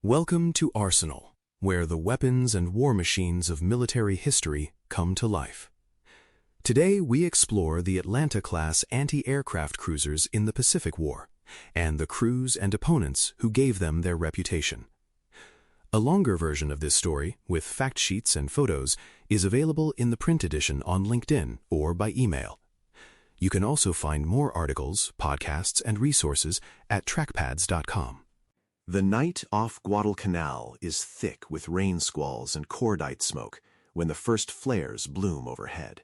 Welcome to Arsenal, where the weapons and war machines of military history come to life. Today we explore the Atlanta-class anti-aircraft cruisers in the Pacific War, and the crews and opponents who gave them their reputation. A longer version of this story, with fact sheets and photos, is available in the print edition on LinkedIn or by email. You can also find more articles, podcasts, and resources at trackpads.com. The night off Guadalcanal is thick with rain squalls and cordite smoke when the first flares bloom overhead.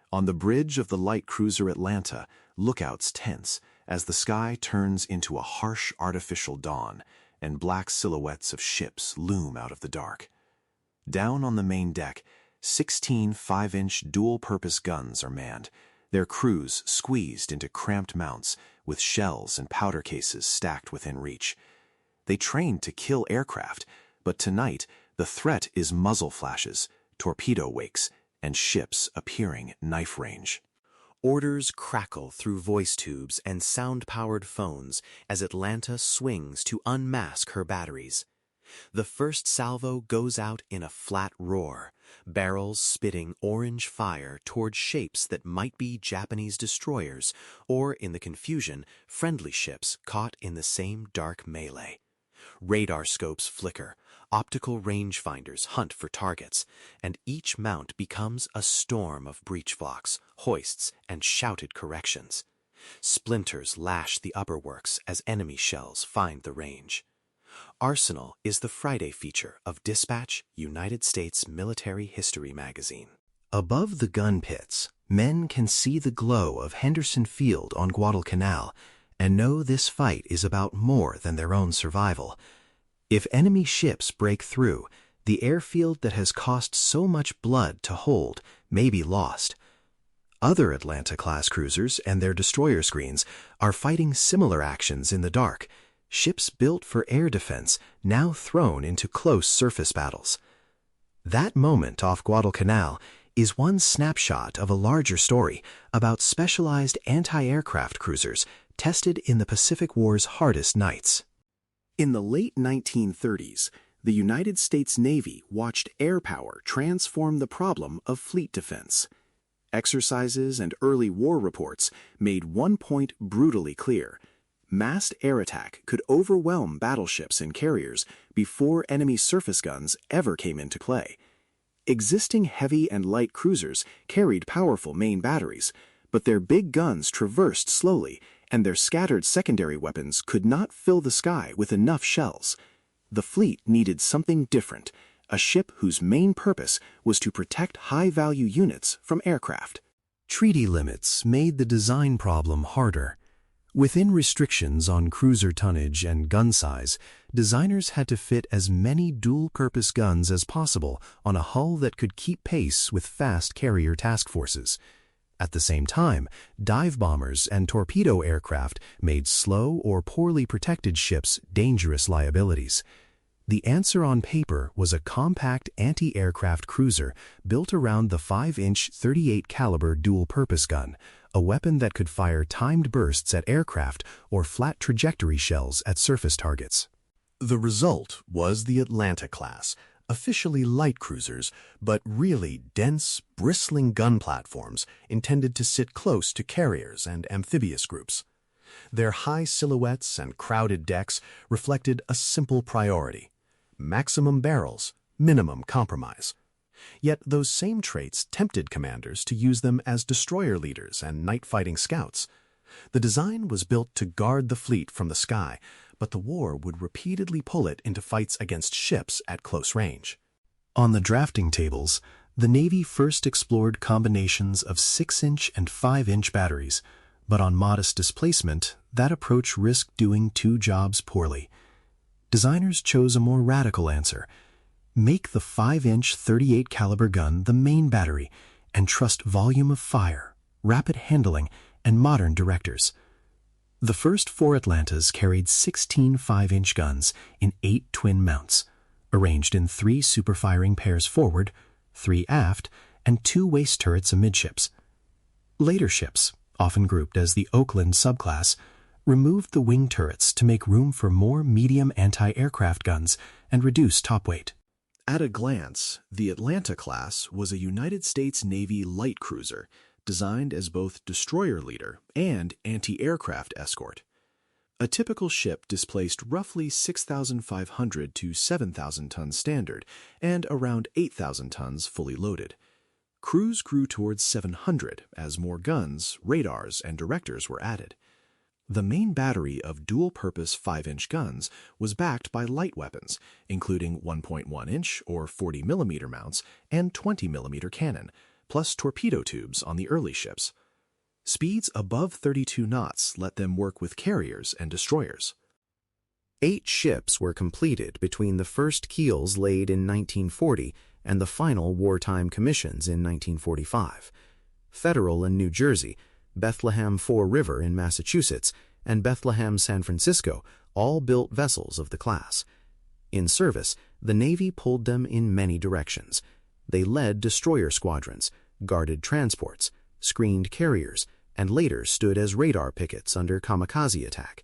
On the bridge of the light cruiser Atlanta, lookouts tense as the sky turns into a harsh artificial dawn and black silhouettes of ships loom out of the dark. Down on the main deck, 16 5-inch dual-purpose guns are manned, their crews squeezed into cramped mounts with shells and powder cases stacked within reach. They trained to kill aircraft, but tonight the threat is muzzle flashes, torpedo wakes, and ships appearing knife range. Orders crackle through voice tubes and sound-powered phones as Atlanta swings to unmask her batteries. The first salvo goes out in a flat roar, barrels spitting orange fire toward shapes that might be Japanese destroyers or, in the confusion, friendly ships caught in the same dark melee. Radar scopes flicker, optical rangefinders hunt for targets, and each mount becomes a storm of breech blocks, hoists, and shouted corrections. Splinters lash the upperworks as enemy shells find the range. Arsenal is the Friday feature of Dispatch, United States Military History magazine. Above the gun pits, men can see the glow of Henderson Field on Guadalcanal and know this fight is about more than their own survival. If enemy ships break through, the airfield that has cost so much blood to hold may be lost. Other Atlanta-class cruisers and their destroyer screens are fighting similar actions in the dark, ships built for air defense now thrown into close surface battles. That moment off Guadalcanal is one snapshot of a larger story about specialized anti-aircraft cruisers tested in the Pacific War's hardest nights. In the late 1930s, the United States Navy watched air power transform the problem of fleet defense. Exercises and early war reports made one point brutally clear: massed air attack could overwhelm battleships and carriers before enemy surface guns ever came into play. Existing heavy and light cruisers carried powerful main batteries, but their big guns traversed slowly, and their scattered secondary weapons could not fill the sky with enough shells. The fleet needed something different, a ship whose main purpose was to protect high-value units from aircraft. Treaty limits made the design problem harder. Within restrictions on cruiser tonnage and gun size, designers had to fit as many dual-purpose guns as possible on a hull that could keep pace with fast carrier task forces. At the same time, dive bombers and torpedo aircraft made slow or poorly protected ships dangerous liabilities. The answer on paper was a compact anti-aircraft cruiser built around the 5-inch 38 caliber dual-purpose gun, a weapon that could fire timed bursts at aircraft or flat trajectory shells at surface targets. The result was the Atlanta class, officially light cruisers, but really dense, bristling gun platforms intended to sit close to carriers and amphibious groups. Their high silhouettes and crowded decks reflected a simple priority: maximum barrels, minimum compromise. Yet those same traits tempted commanders to use them as destroyer leaders and night-fighting scouts. The design was built to guard the fleet from the sky, but the war would repeatedly pull it into fights against ships at close range. On the drafting tables, the Navy first explored combinations of 6-inch and 5-inch batteries, but on modest displacement, that approach risked doing two jobs poorly. Designers chose a more radical answer: make the 5-inch 38 caliber gun the main battery and trust volume of fire, rapid handling, and modern directors. The first 4 Atlantas carried 16 5-inch guns in 8 twin mounts, arranged in 3 super-firing pairs forward, 3 aft, and 2 waist turrets amidships. Later ships, often grouped as the Oakland subclass, removed the wing turrets to make room for more medium anti-aircraft guns and reduce top weight. At a glance, the Atlanta class was a United States Navy light cruiser designed as both destroyer leader and anti-aircraft escort. A typical ship displaced roughly 6,500 to 7,000 tons standard and around 8,000 tons fully loaded. Crews grew towards 700 as more guns, radars, and directors were added. The main battery of dual-purpose 5-inch guns was backed by light weapons, including 1.1-inch or 40mm mounts and 20mm cannon, plus torpedo tubes on the early ships. Speeds above 32 knots let them work with carriers and destroyers. 8 ships were completed between the first keels laid in 1940 and the final wartime commissions in 1945. Federal in New Jersey, Bethlehem Fore River in Massachusetts, and Bethlehem San Francisco all built vessels of the class. In service, the Navy pulled them in many directions. They led destroyer squadrons, guarded transports, screened carriers, and later stood as radar pickets under kamikaze attack.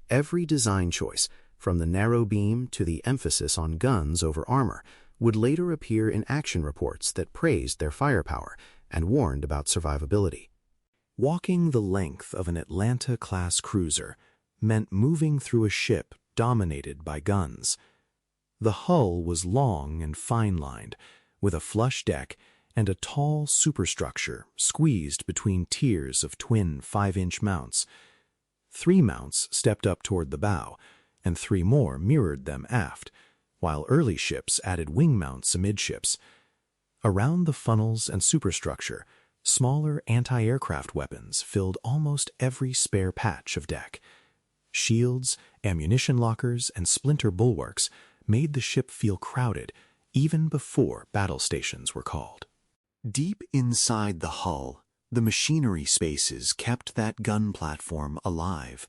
Every design choice, from the narrow beam to the emphasis on guns over armor, would later appear in action reports that praised their firepower and warned about survivability. Walking the length of an Atlanta-class cruiser meant moving through a ship dominated by guns. The hull was long and fine-lined, with a flush deck and a tall superstructure squeezed between tiers of twin 5-inch mounts. 3 mounts stepped up toward the bow, and 3 more mirrored them aft, while early ships added wing mounts amidships. Around the funnels and superstructure, smaller anti-aircraft weapons filled almost every spare patch of deck. Shields, ammunition lockers, and splinter bulwarks made the ship feel crowded even before battle stations were called. Deep inside the hull, the machinery spaces kept that gun platform alive.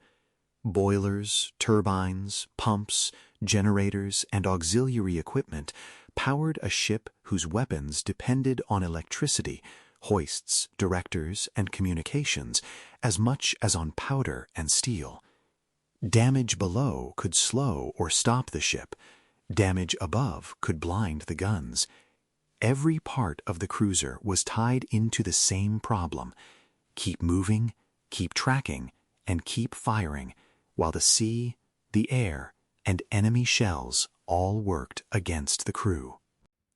Boilers, turbines, pumps, generators, and auxiliary equipment powered a ship whose weapons depended on electricity, hoists, directors, and communications as much as on powder and steel. Damage below could slow or stop the ship. Damage above could blind the guns. Every part of the cruiser was tied into the same problem: keep moving, keep tracking, and keep firing, while the sea, the air, and enemy shells all worked against the crew.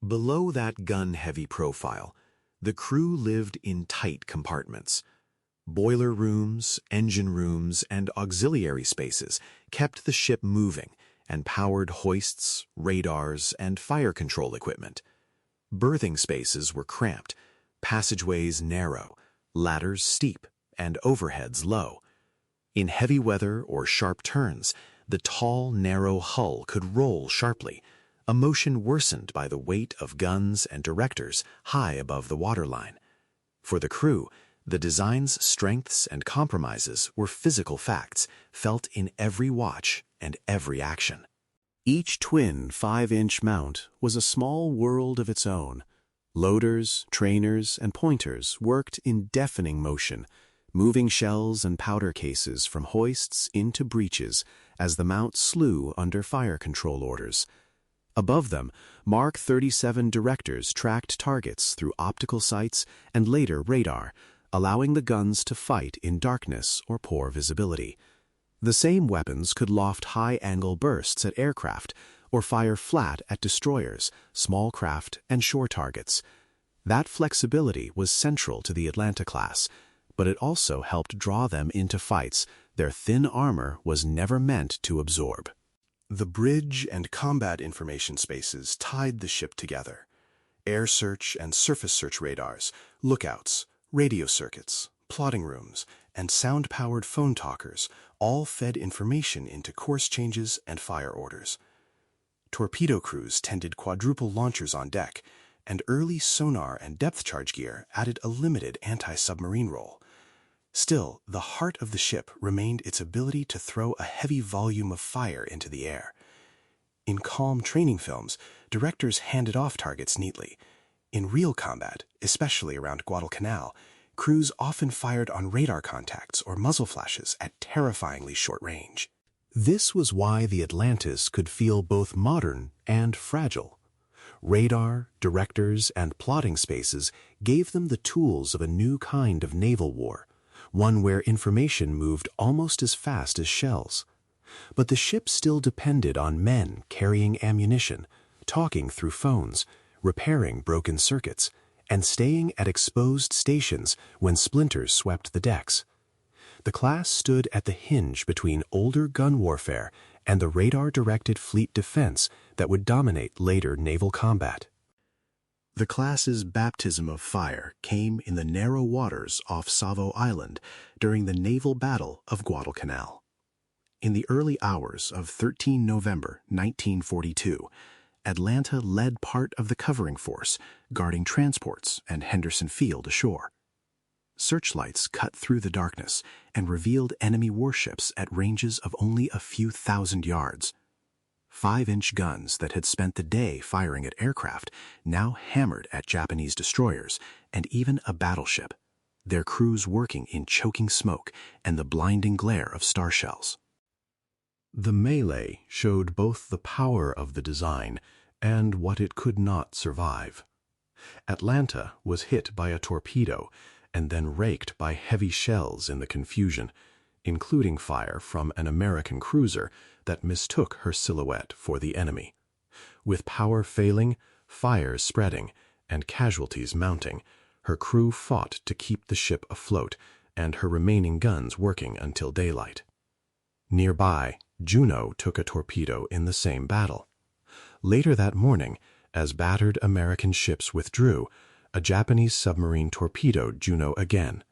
Below that gun-heavy profile, the crew lived in tight compartments. Boiler rooms, engine rooms, and auxiliary spaces kept the ship moving and powered hoists, radars, and fire control equipment. Berthing spaces were cramped, passageways narrow, ladders steep, and overheads low. In heavy weather or sharp turns, the tall, narrow hull could roll sharply, a motion worsened by the weight of guns and directors high above the waterline. For the crew, the design's strengths and compromises were physical facts felt in every watch and every action. Each twin 5-inch mount was a small world of its own. Loaders, trainers, and pointers worked in deafening motion, moving shells and powder cases from hoists into breeches as the mount slew under fire control orders. Above them, Mark 37 directors tracked targets through optical sights and later radar, allowing the guns to fight in darkness or poor visibility. The same weapons could loft high-angle bursts at aircraft or fire flat at destroyers, small craft, and shore targets. That flexibility was central to the Atlanta class, but it also helped draw them into fights their thin armor was never meant to absorb. The bridge and combat information spaces tied the ship together. Air search and surface search radars, lookouts, radio circuits, plotting rooms, and sound-powered phone talkers all fed information into course changes and fire orders. Torpedo crews tended quadruple launchers on deck, and early sonar and depth charge gear added a limited anti-submarine role. Still, the heart of the ship remained its ability to throw a heavy volume of fire into the air. In calm training films, directors handed off targets neatly. In real combat, especially around Guadalcanal, crews often fired on radar contacts or muzzle flashes at terrifyingly short range. This was why the Atlantis could feel both modern and fragile. Radar, directors, and plotting spaces gave them the tools of a new kind of naval war, one where information moved almost as fast as shells. But the ship still depended on men carrying ammunition, talking through phones, repairing broken circuits, and staying at exposed stations when splinters swept the decks. The class stood at the hinge between older gun warfare and the radar-directed fleet defense that would dominate later naval combat. The class's baptism of fire came in the narrow waters off Savo Island during the naval battle of Guadalcanal. In the early hours of 13 November 1942, Atlanta led part of the covering force guarding transports and Henderson Field ashore. Searchlights cut through the darkness and revealed enemy warships at ranges of only a few thousand yards. 5-inch guns that had spent the day firing at aircraft now hammered at Japanese destroyers and even a battleship, their crews working in choking smoke and the blinding glare of star shells. The melee showed both the power of the design and what it could not survive. Atlanta was hit by a torpedo and then raked by heavy shells in the confusion, including fire from an American cruiser that mistook her silhouette for the enemy. With power failing, fire spreading, and casualties mounting, her crew fought to keep the ship afloat and her remaining guns working until daylight. Nearby, Juneau took a torpedo in the same battle. Later that morning, as battered American ships withdrew, a Japanese submarine torpedoed Juneau again.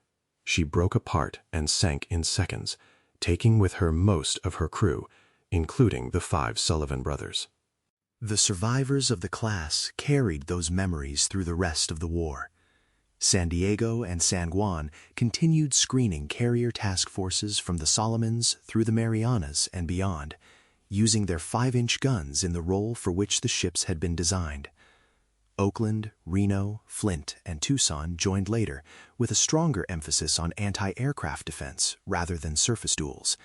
She broke apart and sank in seconds, taking with her most of her crew, including the 5 Sullivan brothers. The survivors of the class carried those memories through the rest of the war. San Diego and San Juan continued screening carrier task forces from the Solomons through the Marianas and beyond, using their 5-inch guns in the role for which the ships had been designed. Oakland, Reno, Flint, and Tucson joined later, with a stronger emphasis on anti-aircraft defense rather than surface duels.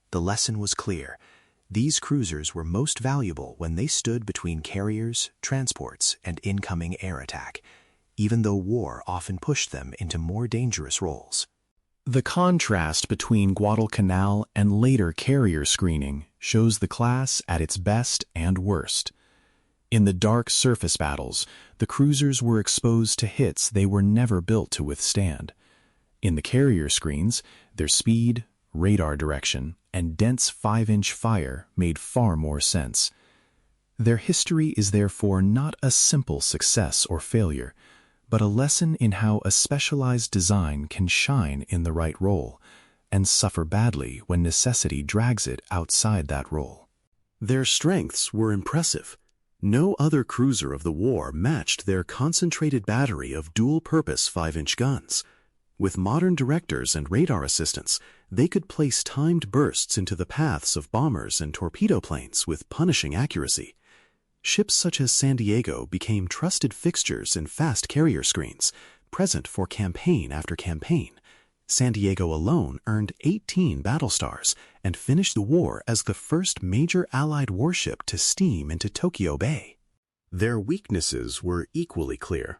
The lesson was clear. These cruisers were most valuable when they stood between carriers, transports, and incoming air attack, even though war often pushed them into more dangerous roles. The contrast between Guadalcanal and later carrier screening shows the class at its best and worst. In the dark surface battles, the cruisers were exposed to hits they were never built to withstand. In the carrier screens, their speed, radar direction, and dense 5-inch fire made far more sense. Their history is therefore not a simple success or failure, but a lesson in how a specialized design can shine in the right role and suffer badly when necessity drags it outside that role. Their strengths were impressive. No other cruiser of the war matched their concentrated battery of dual-purpose 5-inch guns. With modern directors and radar assistance, they could place timed bursts into the paths of bombers and torpedo planes with punishing accuracy. Ships such as San Diego became trusted fixtures in fast carrier screens, present for campaign after campaign. San Diego alone earned 18 battle stars and finished the war as the first major Allied warship to steam into Tokyo Bay. Their weaknesses were equally clear.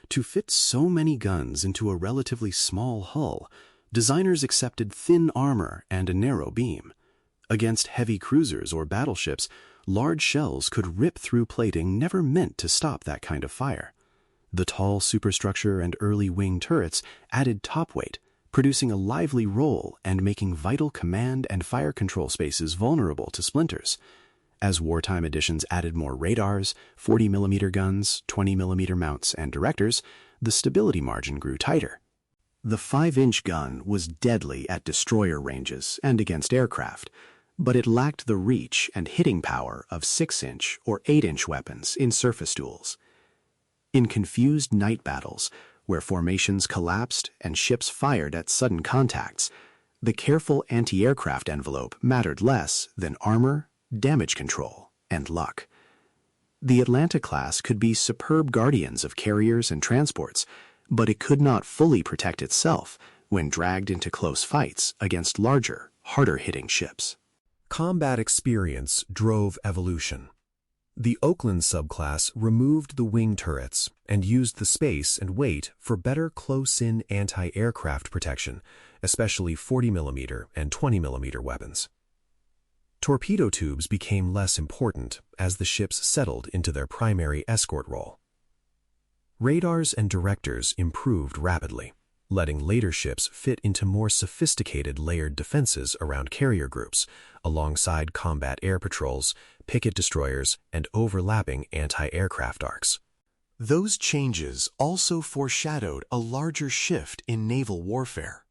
To fit so many guns into a relatively small hull, designers accepted thin armor and a narrow beam. Against heavy cruisers or battleships, large shells could rip through plating never meant to stop that kind of fire. The tall superstructure and early wing turrets added top weight, producing a lively roll and making vital command and fire control spaces vulnerable to splinters. As wartime additions added more radars, 40mm guns, 20mm mounts, and directors, the stability margin grew tighter. The 5-inch gun was deadly at destroyer ranges and against aircraft, but it lacked the reach and hitting power of 6-inch or 8-inch weapons in surface duels. In confused night battles, where formations collapsed and ships fired at sudden contacts, the careful anti-aircraft envelope mattered less than armor, damage control, and luck. The Atlanta class could be superb guardians of carriers and transports, but it could not fully protect itself when dragged into close fights against larger, harder-hitting ships. Combat experience drove evolution. The Oakland subclass removed the wing turrets and used the space and weight for better close-in anti-aircraft protection, especially 40mm and 20mm weapons. Torpedo tubes became less important as the ships settled into their primary escort role. Radars and directors improved rapidly, letting later ships fit into more sophisticated layered defenses around carrier groups, alongside combat air patrols, picket destroyers, and overlapping anti-aircraft arcs. Those changes also foreshadowed a larger shift in naval warfare.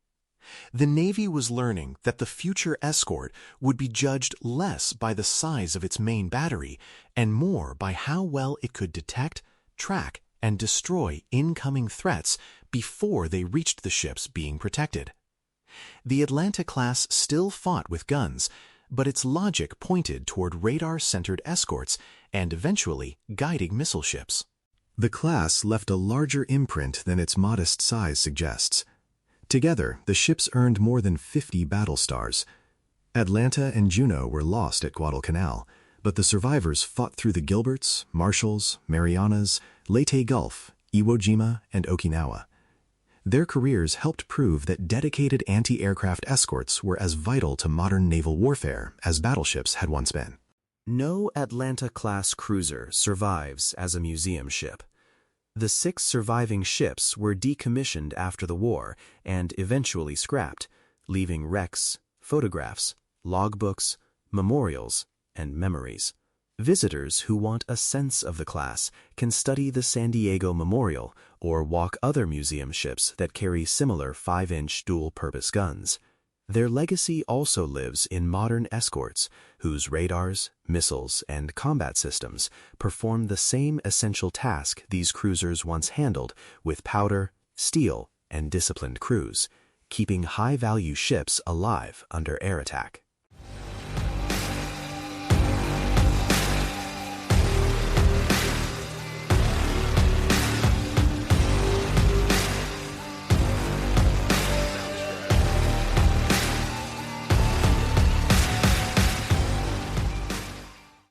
The Navy was learning that the future escort would be judged less by the size of its main battery and more by how well it could detect, track, and destroy incoming threats before they reached the ships being protected. The Atlanta class still fought with guns, but its logic pointed toward radar-centered escorts and eventually guiding missile ships. The class left a larger imprint than its modest size suggests. Together, the ships earned more than 50 battle stars. Atlanta and Juneau were lost at Guadalcanal, but the survivors fought through the Gilberts, Marshalls, Marianas, Leyte Gulf, Iwo Jima, and Okinawa. Their careers helped prove that dedicated anti-aircraft escorts were as vital to modern naval warfare as battleships had once been. No Atlanta-class cruiser survives as a museum ship. The 6 surviving ships were decommissioned after the war and eventually scrapped, leaving wrecks, photographs, logbooks, memorials, and memories. Visitors who want a sense of the class can study the San Diego Memorial or walk other museum ships that carry similar 5-inch dual-purpose guns. Their legacy also lives in modern escorts, whose radars, missiles, and combat systems perform the same essential task these cruisers once handled with powder, steel, and disciplined crews, keeping high-value ships alive under air attack.